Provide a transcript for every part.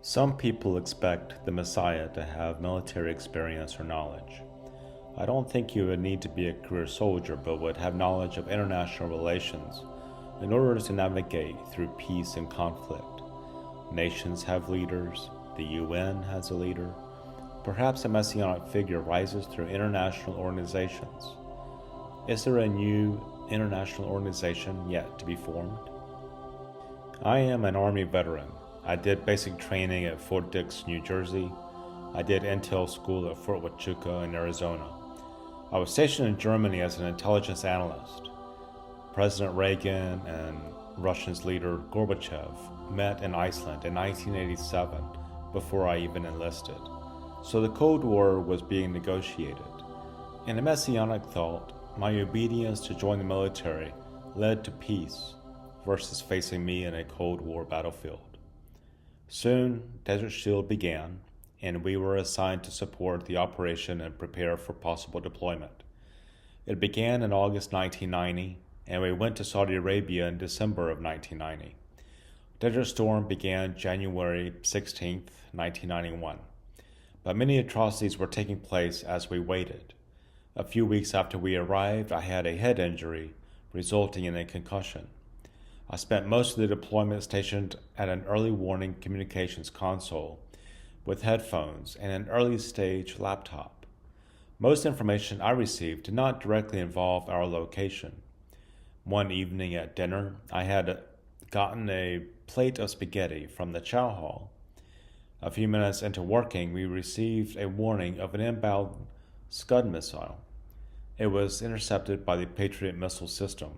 Some people expect the Messiah to have military experience or knowledge. I don't think you would need to be a career soldier, but would have knowledge of international relations in order to navigate through peace and conflict. Nations have leaders, the UN has a leader. Perhaps a messianic figure rises through international organizations. Is there a new international organization yet to be formed? I am an Army veteran. I did basic training at Fort Dix, New Jersey. I did intel school at Fort Huachuca in Arizona. I was stationed in Germany as an intelligence analyst. President Reagan and Russia's leader Gorbachev met in Iceland in 1987 before I even enlisted. So the Cold War was being negotiated. In a messianic thought, my obedience to join the military led to peace versus facing me in a Cold War battlefield. Soon, Desert Shield began, and we were assigned to support the operation and prepare for possible deployment. It began in August 1990, and we went to Saudi Arabia in December of 1990. Desert Storm began January 16, 1991, but many atrocities were taking place as we waited. A few weeks after we arrived, I had a head injury, resulting in a concussion. I spent most of the deployment stationed at an early warning communications console with headphones and an early stage laptop. Most information I received did not directly involve our location. One evening at dinner, I had gotten a plate of spaghetti from the chow hall. A few minutes into working, we received a warning of an inbound Scud missile. It was intercepted by the Patriot missile system.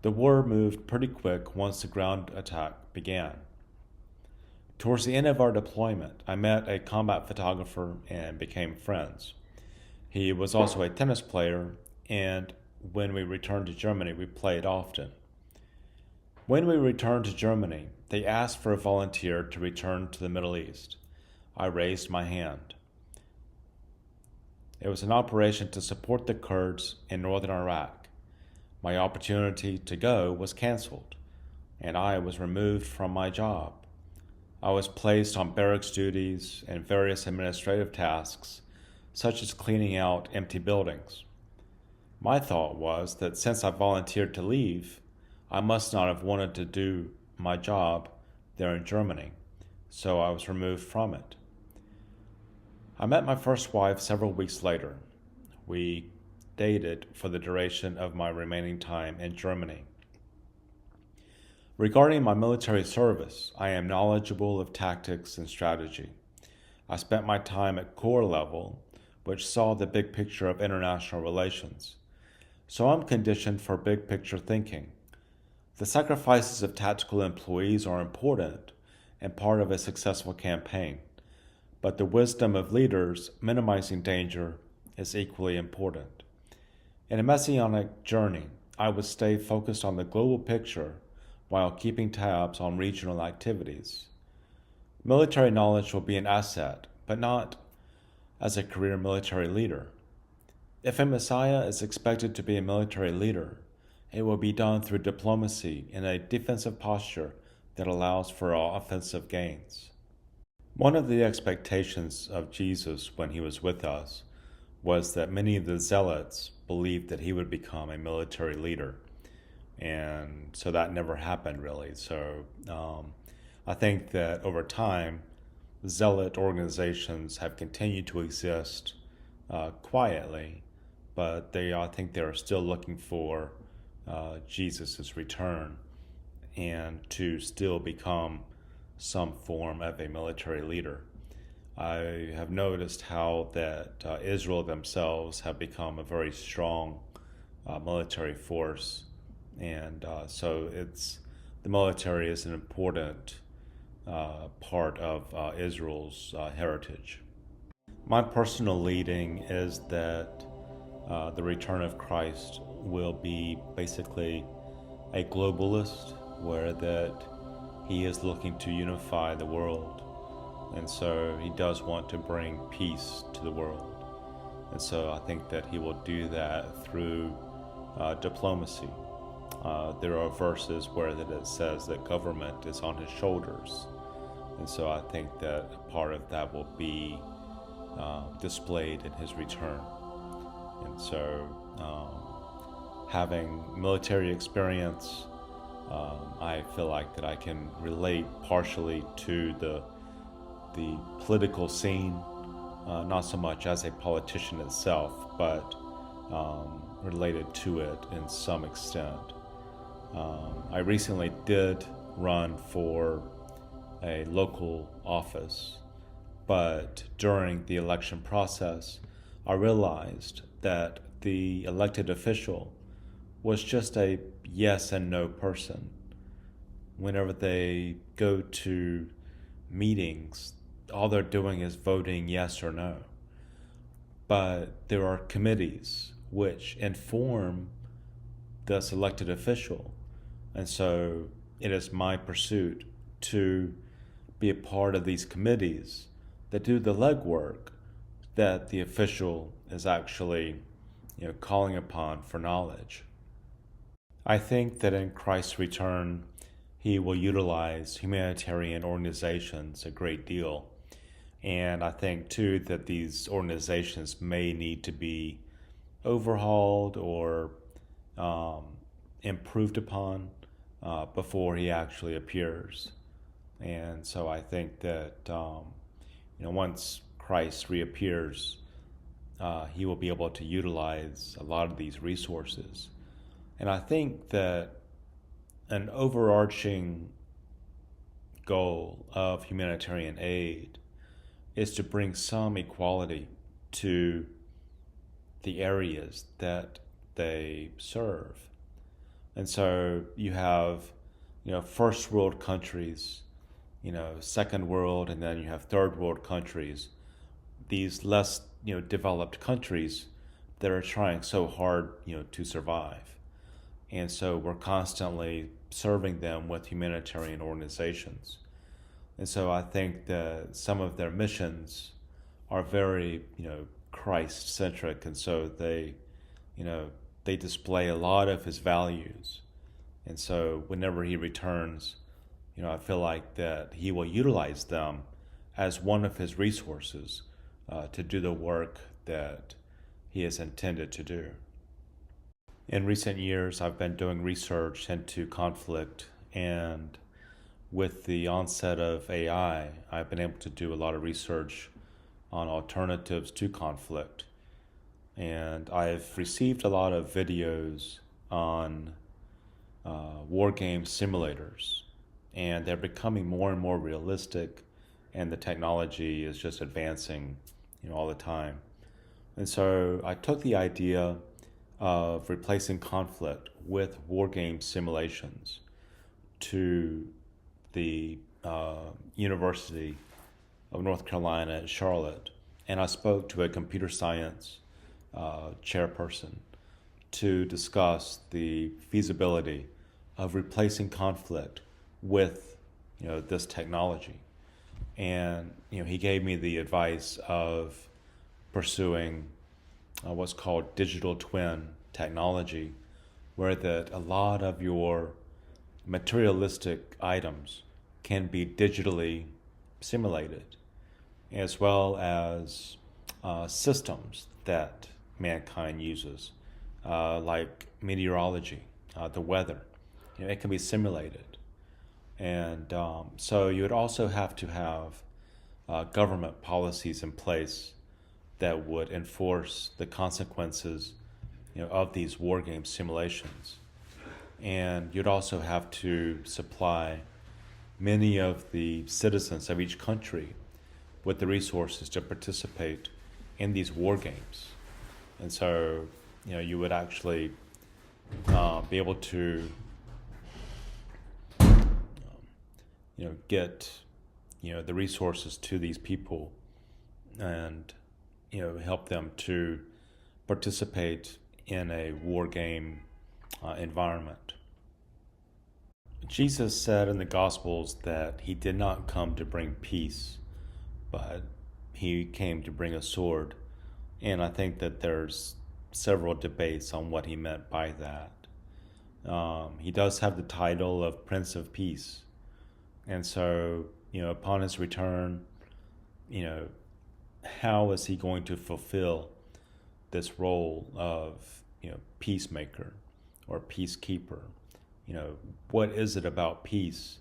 The war moved pretty quick once the ground attack began. Towards the end of our deployment, I met a combat photographer and became friends. He was also a tennis player, and when we returned to Germany, we played often. When we returned to Germany, they asked for a volunteer to return to the Middle East. I raised my hand. It was an operation to support the Kurds in northern Iraq. My opportunity to go was canceled, and I was removed from my job. I was placed on barracks duties and various administrative tasks, such as cleaning out empty buildings. My thought was that since I volunteered to leave, I must not have wanted to do my job there in Germany, so I was removed from it. I met my first wife several weeks later. We dated for the duration of my remaining time in Germany. Regarding my military service, I am knowledgeable of tactics and strategy. I spent my time at Corps level, which saw the big picture of international relations. So I'm conditioned for big picture thinking. The sacrifices of tactical employees are important and part of a successful campaign, but the wisdom of leaders minimizing danger is equally important. In a messianic journey, I would stay focused on the global picture while keeping tabs on regional activities. Military knowledge will be an asset, but not as a career military leader. If a Messiah is expected to be a military leader, it will be done through diplomacy in a defensive posture that allows for offensive gains. One of the expectations of Jesus when he was with us was that many of the zealots believed that he would become a military leader. And so that never happened, really. So I think that over time, zealot organizations have continued to exist quietly, but I think they're still looking for Jesus' return and to still become some form of a military leader. I have noticed how that Israel themselves have become a very strong military force, and so the military is an important part of Israel's heritage. My personal leading is that the return of Christ will be basically a globalist, where that he is looking to unify the world. And so he does want to bring peace to the world. And so I think that he will do that through diplomacy. There are verses where that it says that government is on his shoulders. And so I think that a part of that will be displayed in his return. And so having military experience, I feel like that I can relate partially to the political scene, not so much as a politician itself, but related to it in some extent. I recently did run for a local office, but during the election process, I realized that the elected official was just a yes and no person. Whenever they go to meetings, all they're doing is voting yes or no. But there are committees which inform this elected official. And so it is my pursuit to be a part of these committees that do the legwork that the official is actually calling upon for knowledge. I think that in Christ's return, he will utilize humanitarian organizations a great deal. And I think, too, that these organizations may need to be overhauled or improved upon before he actually appears. And so I think that once Christ reappears, he will be able to utilize a lot of these resources. And I think that an overarching goal of humanitarian aid is to bring some equality to the areas that they serve. And so you have, first world countries, second world, and then you have third world countries, these less, developed countries that are trying so hard, to survive. And so we're constantly serving them with humanitarian organizations. And so I think that some of their missions are very, Christ-centric. And so they display a lot of his values. And so whenever he returns, I feel like that he will utilize them as one of his resources to do the work that he is intended to do. In recent years, I've been doing research into conflict, and with the onset of AI, I've been able to do a lot of research on alternatives to conflict. And I've received a lot of videos on war game simulators, and they're becoming more and more realistic, and the technology is just advancing, all the time. And so I took the idea of replacing conflict with war game simulations to the University of North Carolina at Charlotte, and I spoke to a computer science chairperson to discuss the feasibility of replacing conflict with this technology. And he gave me the advice of pursuing what's called digital twin technology, where that a lot of your materialistic items can be digitally simulated, as well as systems that mankind uses, like meteorology, the weather. It can be simulated. And so you would also have to have government policies in place that would enforce the consequences of these war game simulations. And you'd also have to supply many of the citizens of each country with the resources to participate in these war games. And so, you would actually be able to, get, the resources to these people and, help them to participate in a war game environment. Jesus said in the Gospels that he did not come to bring peace, but he came to bring a sword. And I think that there's several debates on what he meant by that. He does have the title of Prince of Peace. And so, upon his return, you know, how is he going to fulfill this role of, peacemaker or peacekeeper? What is it about peace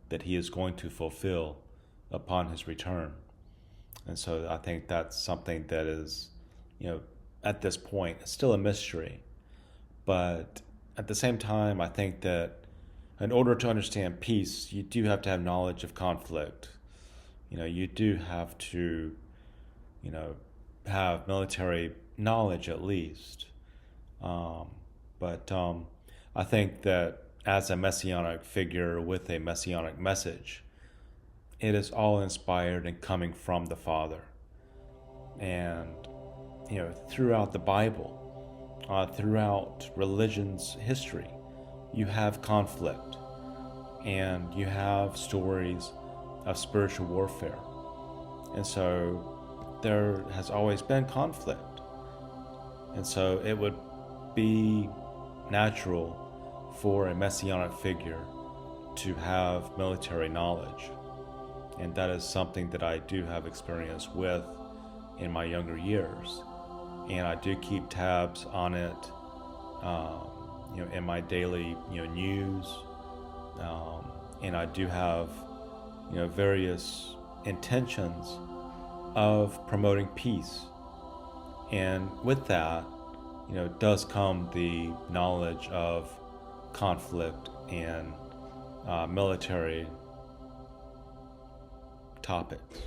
that he is going to fulfill upon his return? And so I think that's something that is, at this point, it's still a mystery. But at the same time, I think that in order to understand peace, you do have to have knowledge of conflict. You do have to, have military knowledge at least. But I think that as a messianic figure with a messianic message, it is all inspired and coming from the Father. And, throughout the Bible, throughout religion's history, you have conflict and you have stories of spiritual warfare. And so there has always been conflict. And so it would be natural for a messianic figure to have military knowledge. And that is something that I do have experience with in my younger years. And I do keep tabs on it, in my daily, news. And I do have, various intentions of promoting peace. And with that, does come the knowledge of conflict and military topics.